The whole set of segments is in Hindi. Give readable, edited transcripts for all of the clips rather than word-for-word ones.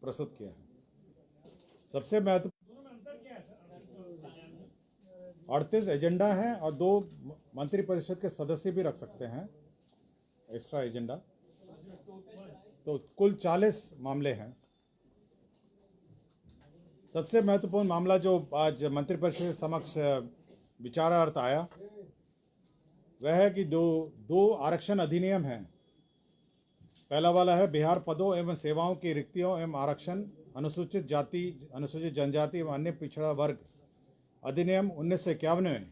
प्रस्तुत किया है। सबसे महत्वपूर्ण 38 एजेंडा है और 2 मंत्रिपरिषद के सदस्य भी रख सकते हैं एक्स्ट्रा एजेंडा, तो कुल 40 मामले हैं। सबसे महत्वपूर्ण मामला जो आज मंत्रिपरिषद के समक्ष विचारार्थ आया वह है कि दो आरक्षण अधिनियम हैं। पहला वाला है बिहार पदों एवं सेवाओं की रिक्तियों एवं आरक्षण अनुसूचित जाति, अनुसूचित जनजाति एवं अन्य पिछड़ा वर्ग अधिनियम 1951 में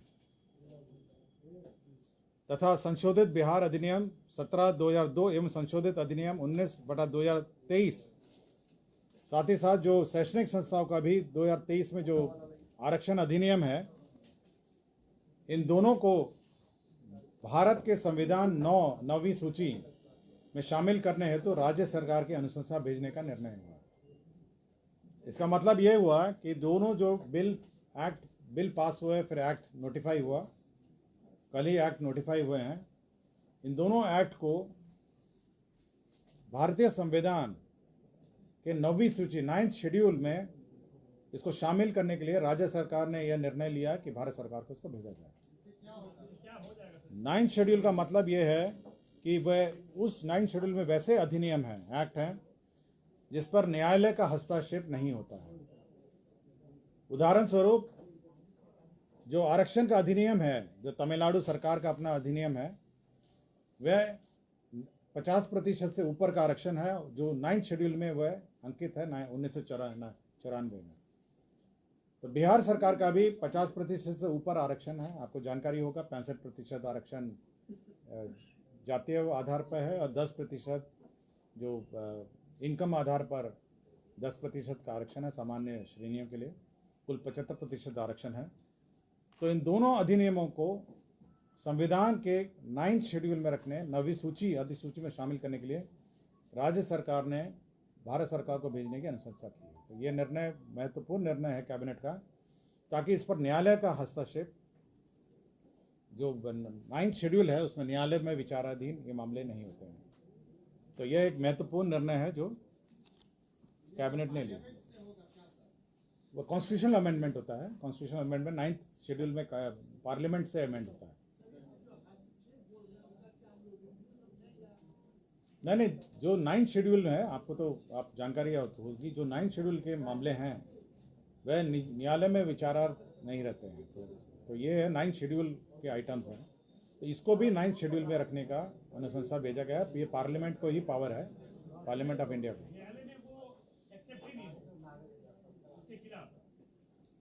तथा संशोधित बिहार अधिनियम 17/2002 एवं संशोधित अधिनियम 19/2023, साथ ही साथ जो शैक्षणिक संस्थाओं का भी 2023 में जो आरक्षण अधिनियम है, इन दोनों को भारत के संविधान 9वीं सूची में शामिल करने हेतु राज्य सरकार की अनुशंसा भेजने का निर्णय हुआ। इसका मतलब यह हुआ कि दोनों जो बिल पास हुए, फिर एक्ट नोटिफाई हुआ, कल ही एक्ट नोटिफाई हुए हैं, इन दोनों एक्ट को भारतीय संविधान के 9वीं सूची 9th शेड्यूल में इसको शामिल करने के लिए राज्य सरकार ने यह निर्णय लिया कि भारत सरकार को इसको भेजा जाए। 9th शेड्यूल का मतलब यह है कि वह उस 9th शेड्यूल में वैसे अधिनियम हैं, एक्ट हैं, जिस पर न्यायालय का हस्तक्षेप नहीं होता है। उदाहरण स्वरूप जो आरक्षण का अधिनियम है, जो तमिलनाडु सरकार का अपना अधिनियम है, वह 50% से ऊपर का आरक्षण है, जो 9th शेड्यूल में वह अंकित है 1994 में। तो बिहार सरकार का भी 50% से ऊपर आरक्षण है। आपको जानकारी होगा 65% आरक्षण जातीय आधार पर है और 10% जो इनकम आधार पर 10% का आरक्षण है सामान्य श्रेणियों के लिए। कुल 75% आरक्षण है। तो इन दोनों अधिनियमों को संविधान के 9th शेड्यूल में रखने, 9वीं सूची अधिसूची में शामिल करने के लिए राज्य सरकार ने भारत सरकार को भेजने की अनुशंसा की है। तो ये निर्णय महत्वपूर्ण निर्णय है कैबिनेट का, ताकि इस पर न्यायालय का हस्तक्षेप, जो 9th शेड्यूल है उसमें न्यायालय में विचाराधीन ये मामले नहीं होते हैं। तो यह एक महत्वपूर्ण निर्णय है जो कैबिनेट ने लिया। वो कॉन्स्टिट्यूशनल अमेंडमेंट होता है। कॉन्स्टिट्यूशनल अमेंडमेंट 9th शेड्यूल में पार्लियामेंट से अमेंड होता है। नहीं, जो 9th शेड्यूल है, आपको तो आप जानकारी होगी, जो 9th शेड्यूल के मामले हैं वह न्यायालय में विचारार्थ नहीं रहते हैं। तो ये है 9th शेड्यूल के आइटम्स हैं। तो इसको भी 9th शेड्यूल में रखने का अनुशंसा भेजा गया। ये पार्लियामेंट को ही पावर है, पार्लियामेंट ऑफ इंडिया को।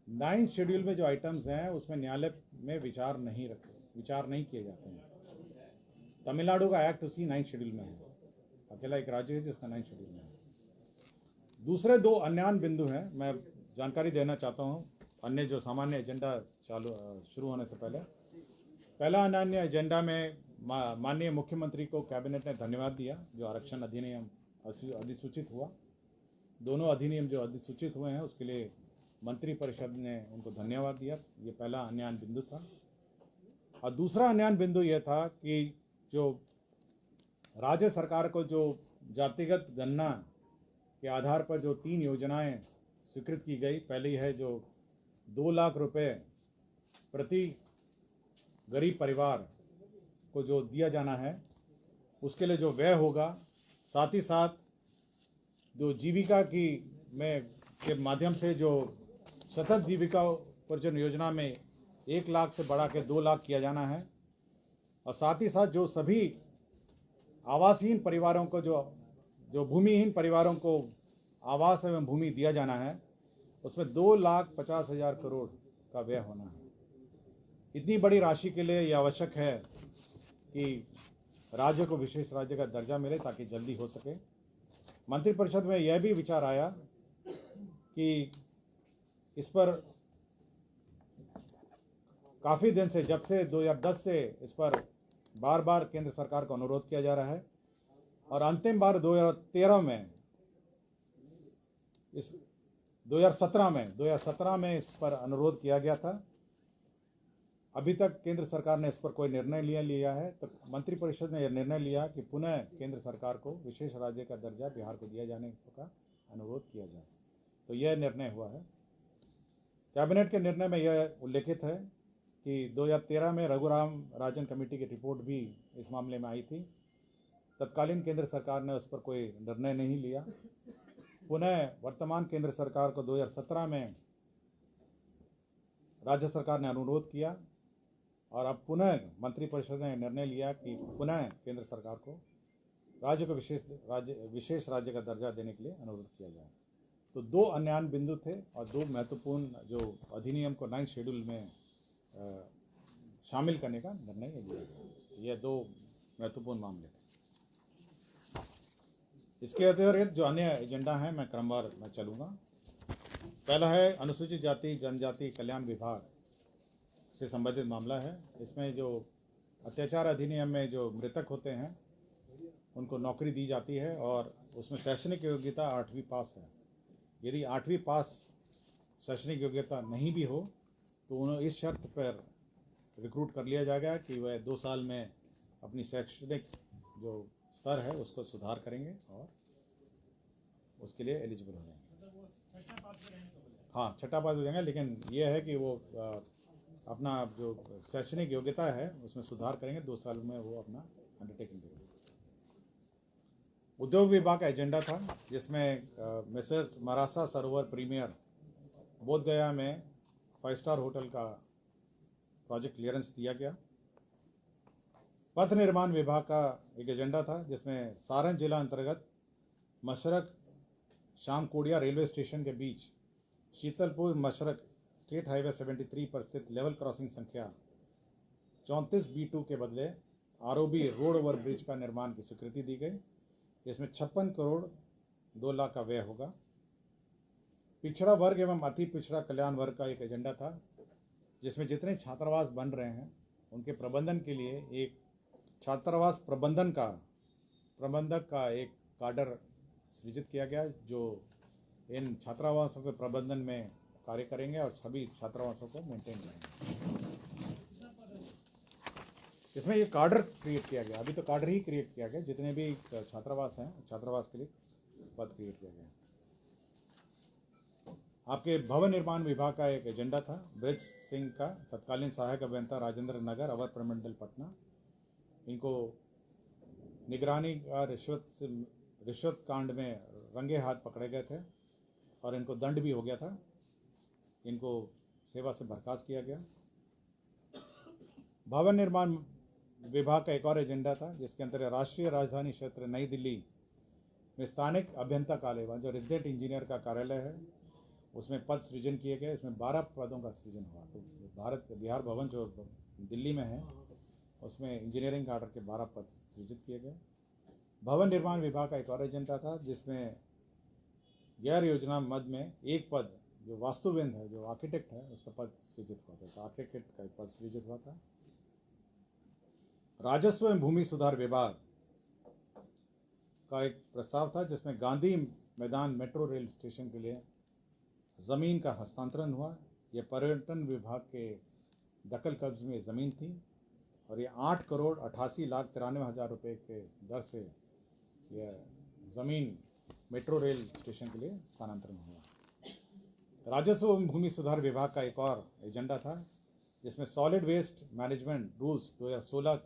9th शेड्यूल में जो आइटम्स हैं उसमें न्यायालय में विचार नहीं किए जाते हैं। तमिलनाडु का एक्ट उसी 9th शेड्यूल में है। अकेला एक राज्य है जिसका 9th शेड्यूल में है। दूसरे 2 अन्यान बिंदु हैं, मैं जानकारी देना चाहता हूं अन्य जो सामान्य एजेंडा शुरू होने से पहले। पहला अन्य एजेंडा में माननीय मुख्यमंत्री को कैबिनेट ने धन्यवाद दिया जो आरक्षण अधिनियम अधिसूचित हुआ। दोनों अधिनियम जो अधिसूचित हुए हैं उसके लिए मंत्रिपरिषद ने उनको धन्यवाद दिया। ये पहला अन्यान बिंदु था। और दूसरा अन्यान बिंदु यह था कि जो राज्य सरकार को जो जातिगत गणना के आधार पर जो 3 योजनाएं स्वीकृत की गई, पहली है जो 2 लाख रुपए प्रति गरीब परिवार को जो दिया जाना है, उसके लिए जो व्यय होगा, साथ ही साथ जो जीविका के माध्यम से जो सतत जीविका उपार्जन योजना में 1 लाख से बढ़ा के 2 लाख किया जाना है, और साथ ही साथ जो सभी आवासहीन परिवारों को जो भूमिहीन परिवारों को आवास एवं भूमि दिया जाना है, उसमें 2,50,000 करोड़ का व्यय होना है। इतनी बड़ी राशि के लिए यह आवश्यक है कि राज्य को विशेष राज्य का दर्जा मिले ताकि जल्दी हो सके। मंत्रिपरिषद में यह भी विचार आया कि इस पर काफ़ी दिन से, जब से 2010 से इस पर बार बार केंद्र सरकार को अनुरोध किया जा रहा है, और अंतिम बार 2017 में इस पर अनुरोध किया गया था। अभी तक केंद्र सरकार ने इस पर कोई निर्णय लिया है। तो मंत्रिपरिषद ने यह निर्णय लिया कि पुनः केंद्र सरकार को विशेष राज्य का दर्जा बिहार को दिया जाने का अनुरोध किया जाए। तो यह निर्णय हुआ है। कैबिनेट के निर्णय में यह उल्लेखित है कि 2013 में रघुराम राजन कमेटी की रिपोर्ट भी इस मामले में आई थी। तत्कालीन केंद्र सरकार ने उस पर कोई निर्णय नहीं लिया। पुनः वर्तमान केंद्र सरकार को 2017 में राज्य सरकार ने अनुरोध किया और अब पुनः मंत्रिपरिषद ने निर्णय लिया कि पुनः केंद्र सरकार को राज्य को विशेष राज्य का दर्जा देने के लिए अनुरोध किया जाए। तो दो अन्यान बिंदु थे और दो महत्वपूर्ण जो अधिनियम को 9 शेड्यूल में शामिल करने का निर्णय लिया गया। ये दो महत्वपूर्ण मामले थे। इसके अतिरिक्त जो अन्य एजेंडा हैं मैं क्रमवार मैं चलूँगा। पहला है अनुसूचित जाति जनजाति कल्याण विभाग से संबंधित मामला है। इसमें जो अत्याचार अधिनियम में जो मृतक होते हैं उनको नौकरी दी जाती है और उसमें शैक्षणिक योग्यता 8वीं पास है। यदि 8वीं पास शैक्षणिक योग्यता नहीं भी हो तो उन्हें इस शर्त पर रिक्रूट कर लिया जाएगा कि वह 2 साल में अपनी शैक्षणिक जो स्तर है उसको सुधार करेंगे और उसके लिए एलिजिबल हो जाएंगे। हाँ, छठा पास हो जाएंगे, लेकिन यह है कि वो अपना जो शैक्षणिक योग्यता है उसमें सुधार करेंगे। 2 साल में वो अपना अंडरटेकिंग करेंगे। उद्योग विभाग का एजेंडा था जिसमें मिसेस मरासा सरोवर प्रीमियर बोधगया में 5 स्टार होटल का प्रोजेक्ट क्लियरेंस दिया गया। पथ निर्माण विभाग का एक एजेंडा था जिसमें सारण जिला अंतर्गत मशरक शामकोडिया रेलवे स्टेशन के बीच शीतलपुर मशरक स्टेट हाईवे 73 पर स्थित लेवल क्रॉसिंग संख्या 34B2 के बदले ROB रोड ओवर ब्रिज का निर्माण की स्वीकृति दी गई। इसमें 56 करोड़ 2 लाख का व्यय होगा। पिछड़ा वर्ग एवं अति पिछड़ा कल्याण वर्ग का एक एजेंडा था जिसमें जितने छात्रावास बन रहे हैं उनके प्रबंधन के लिए एक छात्रावास प्रबंधक का एक काडर सृजित किया गया जो इन छात्रावासों के प्रबंधन में कार्य करेंगे और सभी छात्रावासों को मेंटेन करेंगे। इसमें ये काडर क्रिएट किया गया। अभी तो काडर ही क्रिएट किया गया। जितने भी छात्रावास हैं छात्रावास के लिए पद क्रिएट किया गया। आपके भवन निर्माण विभाग का एक एजेंडा था ब्रिज सिंह का तत्कालीन सहायक अभियंता राजेंद्र नगर अवर प्रमंडल पटना। इनको निगरानी का रिश्वत कांड में रंगे हाथ पकड़े गए थे और इनको दंड भी हो गया था। इनको सेवा से बर्खास्त किया गया। भवन निर्माण विभाग का एक और एजेंडा था जिसके अंतर्गत राष्ट्रीय राजधानी क्षेत्र नई दिल्ली में स्थानिक अभियंता कार्यालय जो रेजिडेंट इंजीनियर का कार्यालय है उसमें पद सृजन किए गए। इसमें 12 पदों का सृजन हुआ। तो बिहार भवन जो दिल्ली में है उसमें इंजीनियरिंग कार्डर के 12 पद सृजित किए गए। भवन निर्माण विभाग का एक और एजेंडा था जिसमें गैर योजना मद में एक पद जो वास्तुविद है जो आर्किटेक्ट है उसका पद सृजित हुआ था। तो आर्किटेक्ट का एक पद सृजित हुआ था। राजस्व एवं भूमि सुधार विभाग का एक प्रस्ताव था जिसमें गांधी मैदान मेट्रो रेल स्टेशन के लिए ज़मीन का हस्तांतरण हुआ। यह पर्यटन विभाग के दखल कब्ज में ज़मीन थी और ये 8 करोड़ 88 लाख 93 हज़ार रुपये के दर से यह ज़मीन मेट्रो रेल स्टेशन के लिए स्थानांतरण हुआ। राजस्व एवं भूमि सुधार विभाग का एक और एजेंडा था जिसमें सॉलिड वेस्ट मैनेजमेंट रूल्स 2016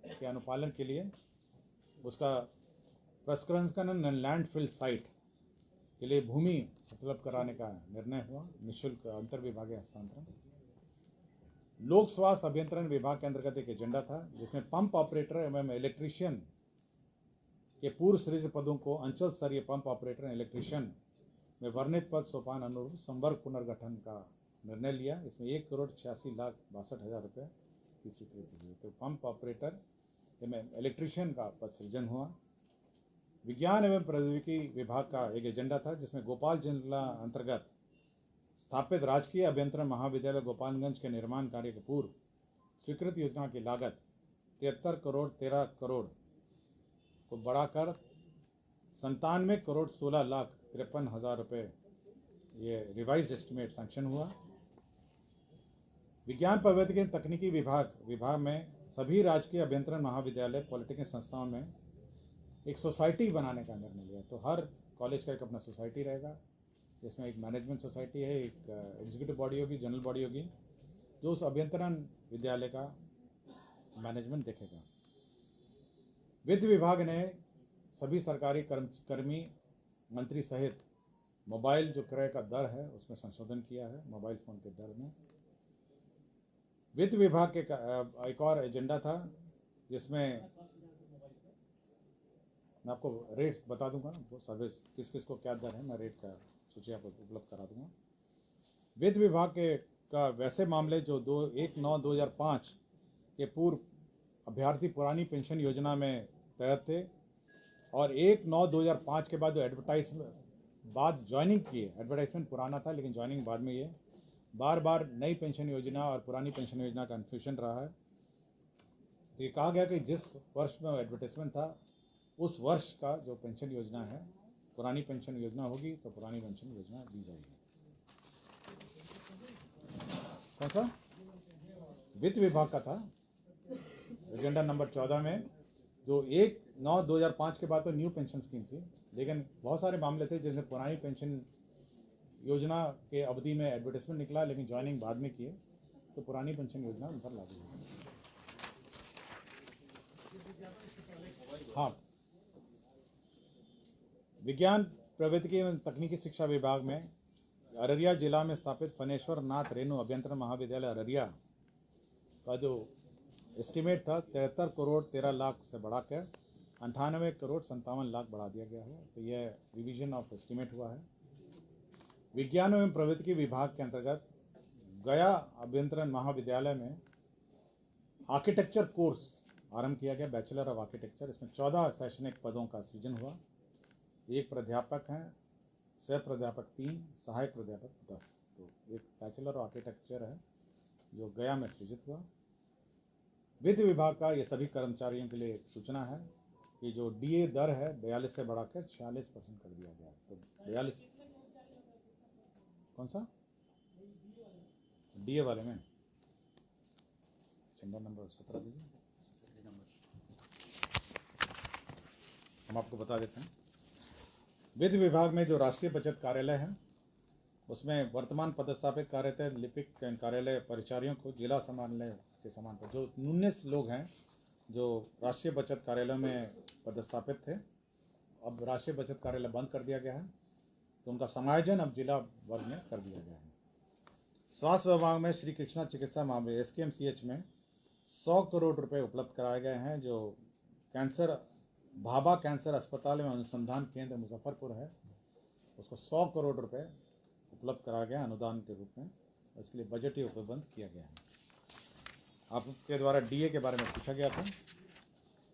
के अनुपालन के लिए उसका प्रसंस्करण लैंडफिल साइट के लिए भूमि उपलब्ध कराने का निर्णय हुआ। निःशुल्क अंतर्विभागीय हस्तांतरण। लोक स्वास्थ्य अभियंत्रण विभाग के अंतर्गत एक एजेंडा था जिसमें पंप ऑपरेटर एवं इलेक्ट्रीशियन के पूर्व सृजित पदों को अंचल स्तरीय पंप ऑपरेटर इलेक्ट्रीशियन में वर्णित पद सोपान अनुरूप संवर्ग पुनर्गठन का निर्णय लिया। इसमें 1 करोड़ 86 लाख 62 हज़ार रुपये की स्वीकृति हुई। तो पंप ऑपरेटर एवं इलेक्ट्रीशियन का पद सृजन हुआ। विज्ञान एवं प्रौद्योगिकी विभाग का एक एजेंडा था जिसमें भोपाल जिला अंतर्गत स्थापित राजकीय अभियंत्रण महाविद्यालय गोपालगंज के निर्माण कार्य के पूर्व स्वीकृत योजना की लागत 73 करोड़ 13 करोड़ को बढ़ाकर 97 करोड़ 16 लाख 53 हज़ार रुपये ये रिवाइज्ड एस्टिमेट सैंक्शन हुआ। विज्ञान प्रौद्योगिकी तकनीकी विभाग में सभी राजकीय अभियंत्रण महाविद्यालय पॉलिटेक्निक संस्थाओं में एक सोसाइटी बनाने का निर्णय लिया। तो हर कॉलेज का एक अपना सोसाइटी रहेगा, जिसमें एक मैनेजमेंट सोसाइटी है, एक एग्जीक्यूटिव बॉडी होगी, जनरल बॉडी होगी, जो उस अभ्यंतरण विद्यालय का मैनेजमेंट देखेगा। वित्त विभाग ने सभी सरकारी कर्मी मंत्री सहित मोबाइल जो क्रय का दर है उसमें संशोधन किया है, मोबाइल फ़ोन के दर में। वित्त विभाग के एक और एजेंडा था जिसमें मैं आपको रेट्स बता दूंगा, वो सर्विस किस किस को क्या दर है, मैं रेट का सूची आपको उपलब्ध करा दूंगा। वित्त विभाग के का वैसे मामले जो 1/9/2005 के पूर्व अभ्यर्थी पुरानी पेंशन योजना में तहत थे और 1/9/2005 के बाद जो बाद ज्वाइनिंग किए, एडवर्टाइजमेंट पुराना था लेकिन ज्वाइनिंग बाद में, ये बार बार नई पेंशन योजना और पुरानी पेंशन योजना का कन्फ्यूजन रहा है। तो ये कहा गया कि जिस वर्ष में एडवर्टाइजमेंट था उस वर्ष का जो पेंशन योजना है, पुरानी पेंशन योजना होगी तो पुरानी पेंशन योजना दी जाएगी। कौन सा? वित्त विभाग का था एजेंडा नंबर 14 में, जो 1/9/2005 के बाद तो न्यू पेंशन स्कीम थी, लेकिन बहुत सारे मामले थे जिसमें पुरानी पेंशन योजना के अवधि में एडवर्टाइजमेंट निकला लेकिन ज्वाइनिंग बाद में किए, तो पुरानी पेंशन योजना उन पर लागू हुई। हाँ, विज्ञान प्रौद्योगिकी एवं तकनीकी शिक्षा विभाग में अररिया जिला में स्थापित फनेश्वर नाथ रेणु अभियंत्रण महाविद्यालय अररिया का जो एस्टिमेट था 73 करोड़ 13 लाख से बढ़ाकर 98 करोड़ 57 लाख बढ़ा दिया गया है। तो यह रिवीजन ऑफ एस्टिमेट हुआ है। विज्ञान एवं प्रौद्योगिकी विभाग के अंतर्गत गया अभियंत्रण महाविद्यालय में आर्किटेक्चर कोर्स आरंभ किया गया, बैचलर ऑफ आर्किटेक्चर। इसमें 14 शैक्षणिक पदों का सृजन हुआ। एक प्राध्यापक हैं, सह प्राध्यापक 3, सहायक प्राध्यापक 10। तो एक बैचलर ऑफ आर्किटेक्चर है जो गया में सृजित हुआ। वित्त विभाग का ये सभी कर्मचारियों के लिए सूचना है कि जो डीए दर है 42 से बढ़ाकर 46% कर दिया गया। तो 42 कौन सा डीए वाले में चंदा नंबर 17 दीजिए, हम आपको बता देते हैं। वित्त विभाग में जो राष्ट्रीय बचत कार्यालय है उसमें वर्तमान पदस्थापित कार्यरत लिपिक कार्यालय परिचारियों को जिला समान्वय के समान पर जो 19 लोग हैं जो राष्ट्रीय बचत कार्यालय में पदस्थापित थे, अब राष्ट्रीय बचत कार्यालय बंद कर दिया गया है, तो उनका समायोजन अब जिला वर्ग में कर दिया गया है। स्वास्थ्य विभाग में श्री कृष्णा चिकित्सा महाविद्यालय SKMCH में 100 करोड़ रुपए उपलब्ध कराए गए हैं। जो कैंसर भाभा कैंसर अस्पताल एवं अनुसंधान केंद्र मुजफ्फरपुर है, उसको 100 करोड़ रुपए उपलब्ध कराया गया अनुदान के रूप में, इसके लिए बजट ही उपलब्ध किया गया है। आपके द्वारा डीए के बारे में पूछा गया था।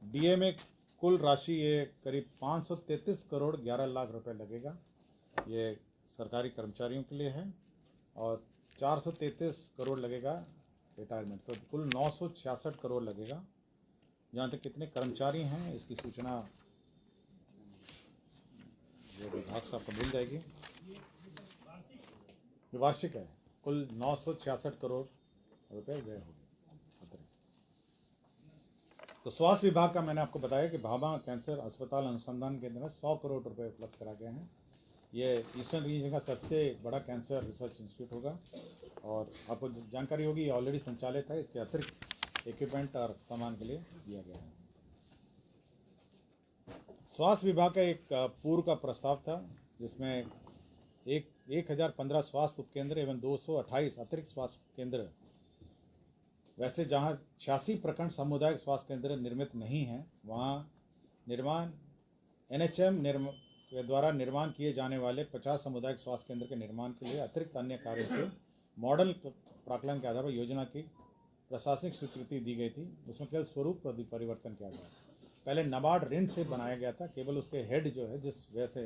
डीए में कुल राशि ये करीब 533 करोड़ 11 लाख रुपए लगेगा, ये सरकारी कर्मचारियों के लिए है, और 433 करोड़ लगेगा रिटायरमेंट, तो कुल 966 करोड़ लगेगा। जहाँ तक कितने कर्मचारी हैं इसकी सूचना जो विभाग से आपको मिल जाएगी। वार्षिक है, कुल 966 करोड़ रुपए व्यय होंगे। तो स्वास्थ्य विभाग का मैंने आपको बताया कि भाभा कैंसर अस्पताल अनुसंधान केंद्र में 100 करोड़ रुपए उपलब्ध करा गए हैं। ये ईस्टर्न रीजन का सबसे बड़ा कैंसर रिसर्च इंस्टीट्यूट होगा, और आपको जानकारी होगी ये ऑलरेडी संचालित है, इसके अतिरिक्त इक्विपमेंट और सामान के लिए दिया गया है। स्वास्थ्य विभाग का एक पूर्व का प्रस्ताव था जिसमें 1015 स्वास्थ्य उपकेंद्र एवं 228 अतिरिक्त स्वास्थ्य केंद्र, वैसे जहां 86 प्रखंड सामुदायिक स्वास्थ्य केंद्र निर्मित नहीं हैं, वहां निर्माण NHM के द्वारा निर्माण किए जाने वाले 50 सामुदायिक स्वास्थ्य केंद्र के निर्माण के लिए अतिरिक्त अन्य कार्यों के मॉडल प्राकलन के आधार पर योजना की प्रशासनिक स्वीकृति दी गई थी। उसमें केवल स्वरूप परिवर्तन किया गया। पहले नाबार्ड ऋण से बनाया गया था, केवल उसके हेड जो है जिस व्यय से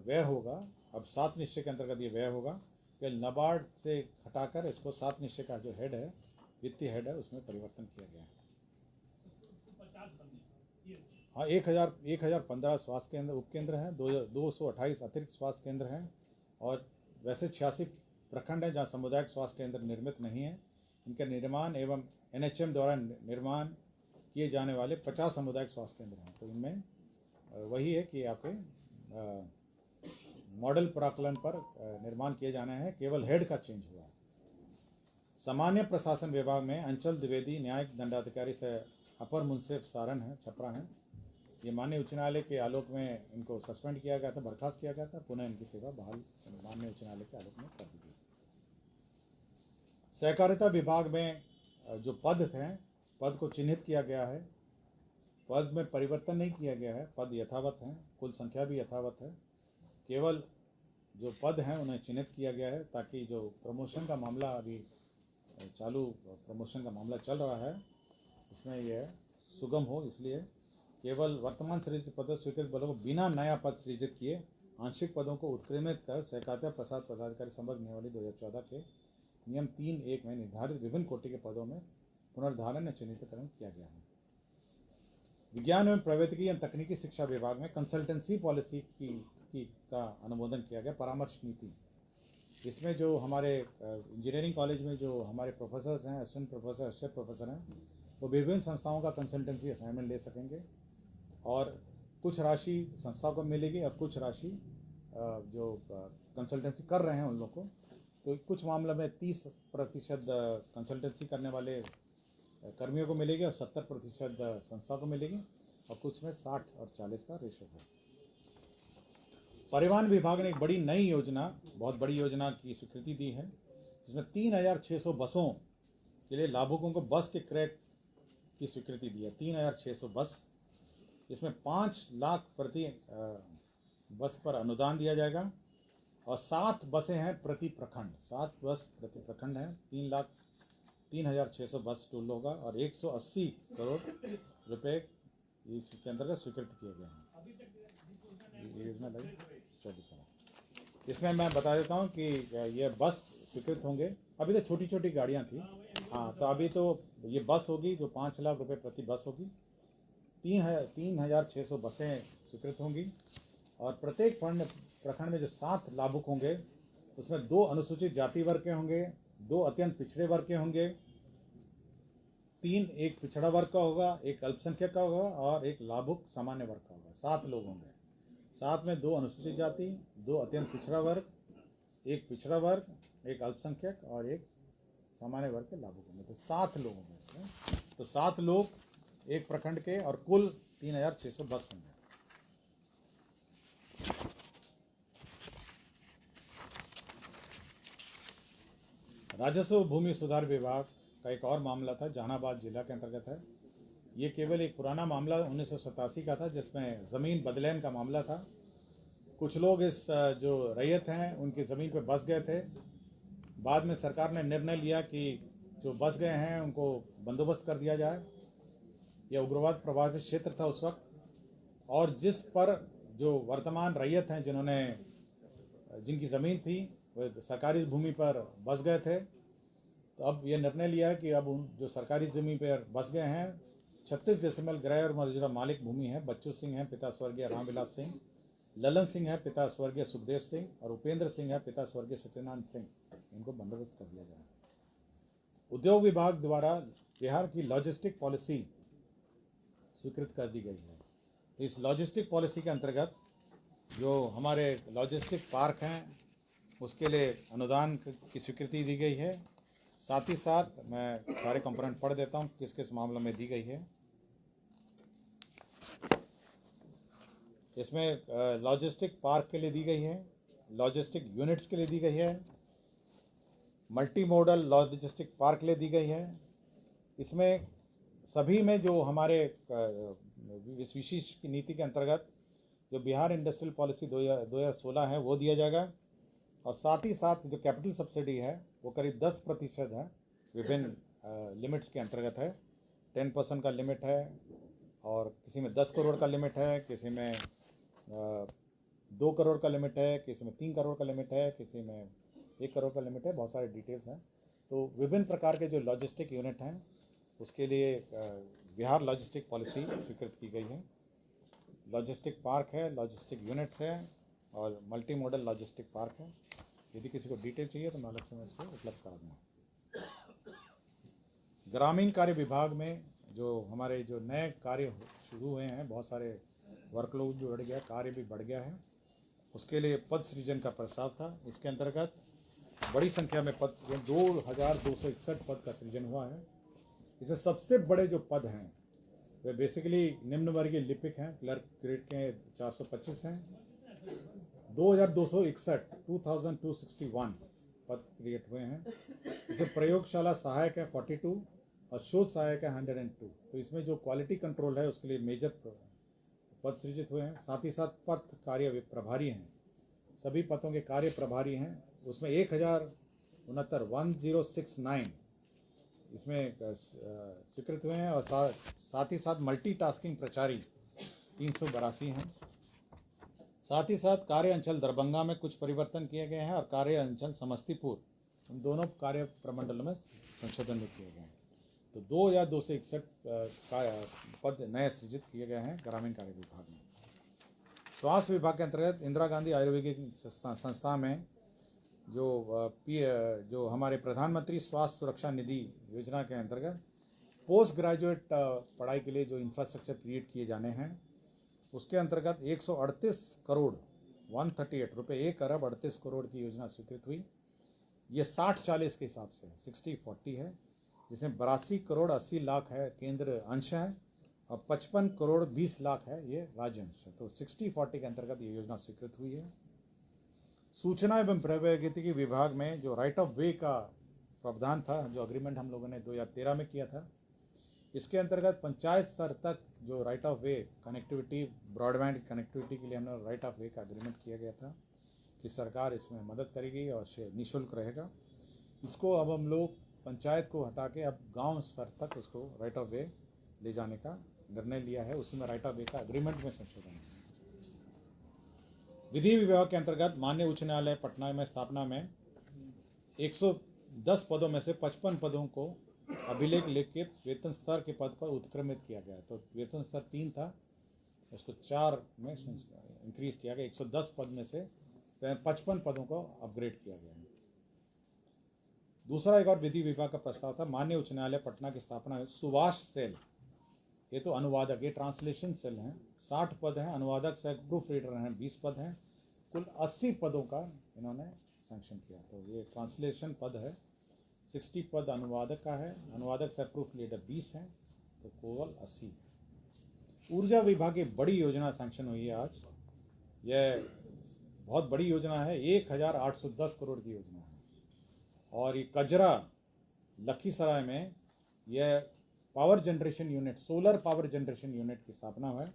व्यय होगा, अब 7 निश्चय के अंतर्गत ये व्यय होगा, केवल नाबार्ड से हटाकर इसको 7 निश्चय का जो हेड है, वित्तीय हेड है, उसमें परिवर्तन किया गया है। हाँ, 1015 स्वास्थ्य केंद्र उपकेंद्र हैं, 228 अतिरिक्त स्वास्थ्य केंद्र हैं, और वैसे 86 प्रखंड हैं जहाँ सामुदायिक स्वास्थ्य केंद्र निर्मित नहीं है। इनके निर्माण एवं NHM द्वारा निर्माण किए जाने वाले 50 सामुदायिक स्वास्थ्य केंद्र हैं। तो इनमें वही है कि आपके मॉडल प्राक्कलन पर निर्माण किए जाने हैं, केवल हेड का चेंज हुआ है। सामान्य प्रशासन विभाग में अंचल द्विवेदी न्यायिक दंडाधिकारी से अपर मुंसिफ सारण है, छपरा हैं। ये माननीय उच्च न्यायालय के आलोक में इनको सस्पेंड किया गया था, बर्खास्त किया गया था, पुनः इनकी सेवा बहाल माननीय उच्च न्यायालय के आलोक में कर दी गई। सहकारिता विभाग में जो पद थे, पद को चिन्हित किया गया है, पद में परिवर्तन नहीं किया गया है, पद यथावत हैं, कुल संख्या भी यथावत है, केवल जो पद हैं उन्हें चिन्हित किया गया है ताकि जो प्रमोशन का मामला अभी चालू प्रमोशन का मामला चल रहा है इसमें यह सुगम हो, इसलिए केवल वर्तमान सृजित पदों स्वीकृत पदों को बिना नया पद सृजित किए आंशिक पदों को उत्क्रमित कर सहकारिता प्रसाद पदाधिकारी संवर्ग नियमावली 2014 के नियम 3(1) में निर्धारित विभिन्न कोटि के पदों में पुनर्धारण या चिन्हितकरण किया गया है। विज्ञान एवं प्रौद्योगिकी एवं तकनीकी शिक्षा विभाग में कंसल्टेंसी पॉलिसी का अनुमोदन किया गया, परामर्श नीति। इसमें जो हमारे इंजीनियरिंग कॉलेज में जो हमारे प्रोफेसर्स हैं, असिस्टेंट प्रोफेसर, असिस्टेंट प्रोफेसर हैं, वो विभिन्न संस्थाओं का कंसल्टेंसी असाइनमेंट ले सकेंगे और कुछ राशि संस्थाओं को मिलेगी और कुछ राशि जो कंसल्टेंसी कर रहे हैं उन लोगों को, तो कुछ मामलों में 30% कंसल्टेंसी करने वाले कर्मियों को मिलेगी और 70% संस्था को मिलेगी और कुछ में 60 और 40 का रेशो है। परिवहन विभाग ने एक बड़ी नई योजना, बहुत बड़ी योजना की स्वीकृति दी है, जिसमें 3600 बसों के लिए लाभुकों को बस के क्रय की स्वीकृति दी है। 3600 बस, इसमें 5 लाख प्रति बस पर अनुदान दिया जाएगा और 7 बसें हैं प्रति प्रखंड, 7 बस प्रति प्रखंड हैं। 3,600 बस टोल होगा और 180 करोड़ रुपए इसके अंतर्गत स्वीकृत किए गए हैं। योजना लगी 24। इसमें मैं बता देता हूँ कि ये बस स्वीकृत होंगे। अभी तो छोटी छोटी गाड़ियाँ थी, हाँ, तो अभी तो ये बस होगी जो 5 लाख रुपए प्रति बस होगी। 3,600 बसें स्वीकृत होंगी और प्रत्येक प्रखंड में जो 7 लाभुक होंगे उसमें 2 अनुसूचित जाति वर्ग के होंगे, 2 अत्यंत पिछड़े वर्ग के होंगे, 3 एक पिछड़ा वर्ग का होगा, 1 अल्पसंख्यक का होगा और 1 लाभुक सामान्य वर्ग का होगा। 7 लोग होंगे, 7 में 2 अनुसूचित जाति, 2 अत्यंत पिछड़ा वर्ग, 1 पिछड़ा वर्ग, 1 अल्पसंख्यक और 1 सामान्य वर्ग के लाभुक होंगे। तो 7 लोग होंगे इसमें, तो 7 लोग एक प्रखंड के और कुल 3,600 बस होंगे। राजस्व भूमि सुधार विभाग का एक और मामला था, जहानाबाद जिला के अंतर्गत है। ये केवल एक पुराना मामला 1987 का था, जिसमें ज़मीन बदलैन का मामला था। कुछ लोग इस जो रैयत हैं उनकी ज़मीन पे बस गए थे। बाद में सरकार ने निर्णय लिया कि जो बस गए हैं उनको बंदोबस्त कर दिया जाए। यह उग्रवाद प्रभावित क्षेत्र था उस वक्त, और जिस पर जो वर्तमान रैयत हैं जिनकी ज़मीन थी वह सरकारी भूमि पर बस गए थे, तो अब यह निर्णय लिया कि अब उन जो सरकारी ज़मीन पर बस गए हैं 36 डेसिमल गृह और मौजूदा मालिक भूमि है। बच्चू सिंह हैं, पिता स्वर्गीय रामविलास सिंह, ललन सिंह है, पिता स्वर्गीय सुखदेव सिंह, और उपेंद्र सिंह है, पिता स्वर्गीय सत्यनारायण सिंह। इनको बंदोबस्त कर दिया जाए। उद्योग विभाग द्वारा बिहार की लॉजिस्टिक पॉलिसी स्वीकृत कर दी गई है। तो इस लॉजिस्टिक पॉलिसी के अंतर्गत जो हमारे लॉजिस्टिक पार्क हैं उसके लिए अनुदान की स्वीकृति दी गई है। साथ ही साथ मैं सारे कंपोनेंट पढ़ देता हूँ किस किस मामलों में दी गई है। इसमें लॉजिस्टिक पार्क के लिए दी गई है, लॉजिस्टिक यूनिट्स के लिए दी गई है, मल्टी मॉडल लॉजिस्टिक पार्क के लिए दी गई है। इसमें सभी में जो हमारे इस विशेष की नीति के अंतर्गत जो बिहार इंडस्ट्रियल पॉलिसी 2016 है वो दिया जाएगा, और साथ ही साथ जो कैपिटल सब्सिडी है वो करीब 10% है, विभिन्न लिमिट्स के अंतर्गत है। 10% का लिमिट है, और किसी में 10 करोड़ का लिमिट है, किसी में 2 करोड़ का लिमिट है, किसी में 3 करोड़ का लिमिट है, किसी में 1 करोड़ का लिमिट है। बहुत सारे डिटेल्स हैं। तो विभिन्न प्रकार के जो लॉजिस्टिक यूनिट हैं उसके लिए बिहार लॉजिस्टिक पॉलिसी स्वीकृत की गई है। लॉजिस्टिक पार्क है, लॉजिस्टिक यूनिट्स है और मल्टी मॉडल लॉजिस्टिक पार्क है। यदि किसी को डिटेल चाहिए तो मैं अलग से इसको उपलब्ध करा दूँगा। ग्रामीण कार्य विभाग में जो हमारे जो नए कार्य शुरू हुए हैं, बहुत सारे वर्कलोड भी बढ़ गया, कार्य भी बढ़ गया है। उसके लिए पद सृजन का प्रस्ताव था। इसके अंतर्गत बड़ी संख्या में पद 2261 पद का सृजन हुआ है। इसमें सबसे बड़े जो पद हैं वे बेसिकली निम्न वर्गीय लिपिक हैं, क्लर्क ग्रेड के 425 हैं। 2261 पद क्रिएट हुए हैं। इसमें प्रयोगशाला सहायक है 42 और शोध सहायक है 102। तो इसमें जो क्वालिटी कंट्रोल है उसके लिए मेजर पद सृजित हुए हैं। साथ ही साथ पद कार्य प्रभारी हैं, सभी पदों के कार्य प्रभारी हैं। उसमें 1069 इसमें स्वीकृत हुए हैं और साथ ही साथ मल्टीटास्किंग प्रचारी 382 हैं। साथ ही साथ कार्य अंचल दरभंगा में कुछ परिवर्तन किए गए हैं और कार्य अंचल समस्तीपुर, उन दोनों कार्य प्रमंडलों में संशोधन भी किए गए हैं। तो 2261 पद नए सृजित किए गए हैं ग्रामीण कार्य विभाग में। स्वास्थ्य विभाग के अंतर्गत इंदिरा गांधी आयुर्वेदिक संस्था में जो हमारे प्रधानमंत्री स्वास्थ्य सुरक्षा निधि योजना के अंतर्गत पोस्ट ग्रेजुएट पढ़ाई के लिए जो इंफ्रास्ट्रक्चर क्रिएट किए जाने हैं, उसके अंतर्गत 138 करोड़ 138 रुपये 1 अरब 38 करोड़ की योजना स्वीकृत हुई। ये 60-40 के हिसाब से 60-40 है, जिसमें 82 करोड़ 80 लाख है केंद्र अंश है और 55 करोड़ 20 लाख है ये राज्य अंश है। तो 60-40 के अंतर्गत ये योजना स्वीकृत हुई है। सूचना एवं प्रौद्योगिकी विभाग में जो राइट ऑफ वे का प्रावधान था, जो अग्रीमेंट हम लोगों ने 2013 में किया था, इसके अंतर्गत पंचायत स्तर तक जो right of way connectivity, broadband connectivity के लिए हमने राइट ऑफ वे का अग्रीमेंट किया गया था कि सरकार इसमें मदद करेगी और निःशुल्क रहेगा। इसको अब हम लोग पंचायत को हटा के अब गांव स्तर तक इसको राइट ऑफ वे ले जाने का निर्णय लिया है। उसी में राइट ऑफ वे का अग्रीमेंट में संशोधन है। विधि विभाग के अंतर्गत माननीय उच्च न्यायालय पटना में स्थापना में 110 पदों में से 55 पदों को अभिलेख लिख के वेतन स्तर के पद पर उत्क्रमित किया गया। तो वेतन स्तर 3 था, उसको 4 में इंक्रीज किया गया। 110 पद में से 55 पदों को अपग्रेड किया गया है। दूसरा एक और विधि विभाग का प्रस्ताव था, माननीय उच्च न्यायालय पटना की स्थापना में सुभाष सेल, ये तो अनुवादक, ये ट्रांसलेशन सेल हैं, 60 पद हैं। अनुवादक से प्रूफ रीडर हैं 20 पद हैं। कुल 80 पदों का इन्होंने सैंक्शन किया। तो ये ट्रांसलेशन पद है, 60 पद अनुवादक का है, अनुवादक से प्रूफ रीडर 20 हैं, तो केवल 80। ऊर्जा विभाग की बड़ी योजना सैंक्शन हुई है आज। यह बहुत बड़ी योजना है, 1810 करोड़ की योजना है। और ये कजरा लखीसराय में यह power generation unit, solar power generation unit की स्थापना है।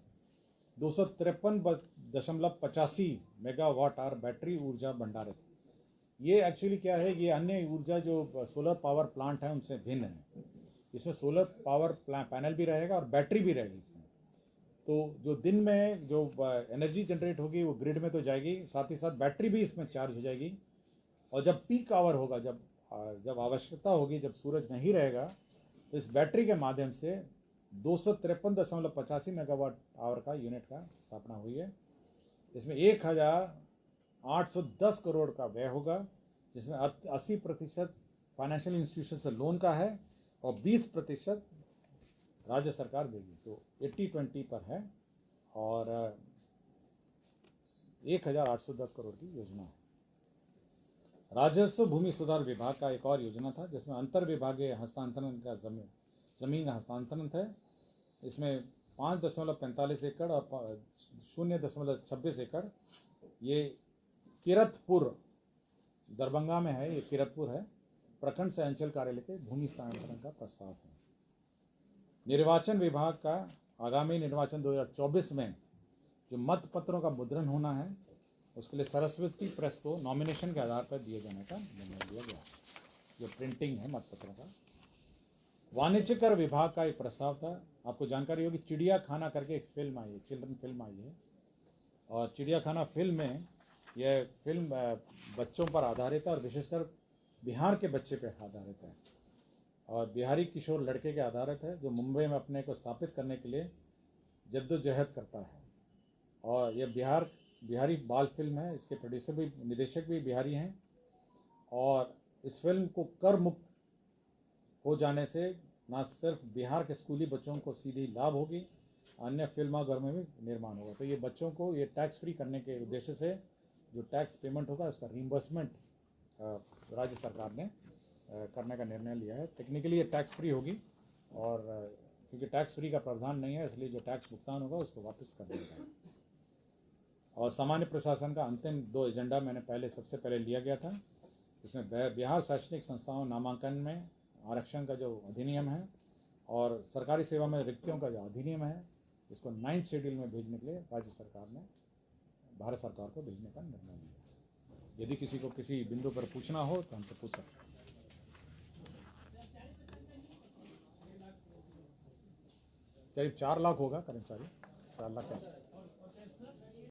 253.85 मेगावाट आवर बैटरी ऊर्जा भंडारित। ये एक्चुअली क्या है, ये अन्य ऊर्जा जो सोलर पावर प्लांट है उनसे भिन्न है। इसमें सोलर पावर पैनल भी रहेगा और बैटरी भी रहेगी इसमें। तो जो दिन में जो एनर्जी जनरेट होगी वो ग्रिड में तो जाएगी, साथ ही साथ बैटरी भी इसमें चार्ज हो जाएगी। और जब पीक आवर होगा, जब आवश्यकता होगी, जब सूरज नहीं रहेगा, तो इस बैटरी के माध्यम से 253.85 मेगावाट आवर का यूनिट का स्थापना हुई है। इसमें 1810 करोड़ का व्यय होगा, जिसमें 80% फाइनेंशियल इंस्टीट्यूशन से लोन का है और 20% राज्य सरकार देगी। तो 80-20 पर है और 1810 करोड़ की योजना है। राजस्व भूमि सुधार विभाग का एक और योजना था, जिसमें अंतर विभागीय हस्तांतरण का जमीन हस्तांतरण है। इसमें 5.45 एकड़ और 0.26 एकड़ ये किरतपुर, दरभंगा में है, ये किरतपुर है, प्रखंड से अंचल कार्यालय के भूमि हस्तांतरण का प्रस्ताव है। निर्वाचन विभाग का आगामी निर्वाचन 2024 में जो मत पत्रों का मुद्रण होना है, उसके लिए सरस्वती प्रेस को नॉमिनेशन के आधार पर दिए जाने का निर्णय लिया गया। जो प्रिंटिंग है मतपत्रों का। वाणिज्य कर विभाग का एक प्रस्ताव था। आपको जानकारी होगी, चिड़िया खाना करके एक फिल्म आई है, चिल्ड्रन फिल्म आई है, और चिड़िया खाना फिल्म में यह फिल्म बच्चों पर आधारित है और विशेषकर बिहार के बच्चे पर आधारित है और बिहारी किशोर लड़के के आधारित है, जो मुंबई में अपने को स्थापित करने के लिए जद्दोजहद करता है। और यह बिहारी बाल फिल्म है। इसके प्रोड्यूसर भी, निदेशक भी बिहारी हैं। और इस फिल्म को कर मुक्त हो जाने से न सिर्फ बिहार के स्कूली बच्चों को सीधी लाभ होगी, अन्य फिल्माघर में भी निर्माण होगा। तो ये बच्चों को ये टैक्स फ्री करने के उद्देश्य से जो टैक्स पेमेंट होगा उसका रीइंबर्समेंट राज्य सरकार ने करने का निर्णय लिया है। टेक्निकली ये टैक्स फ्री होगी और क्योंकि टैक्स फ्री का प्रावधान नहीं है इसलिए जो टैक्स भुगतान होगा उसको वापस कर दिया जाएगा। और सामान्य प्रशासन का अंतिम 2 एजेंडा मैंने सबसे पहले लिया गया था। इसमें बिहार शैक्षणिक संस्थाओं नामांकन में आरक्षण का जो अधिनियम है और सरकारी सेवा में रिक्तियों का जो अधिनियम है इसको 9th शेड्यूल में भेजने के लिए राज्य सरकार ने भारत सरकार को भेजने का निर्णय लिया। यदि किसी को किसी बिंदु पर पूछना हो तो हमसे पूछ सकते हैं। करीब 4 लाख होगा कर्मचारी, 4 लाख।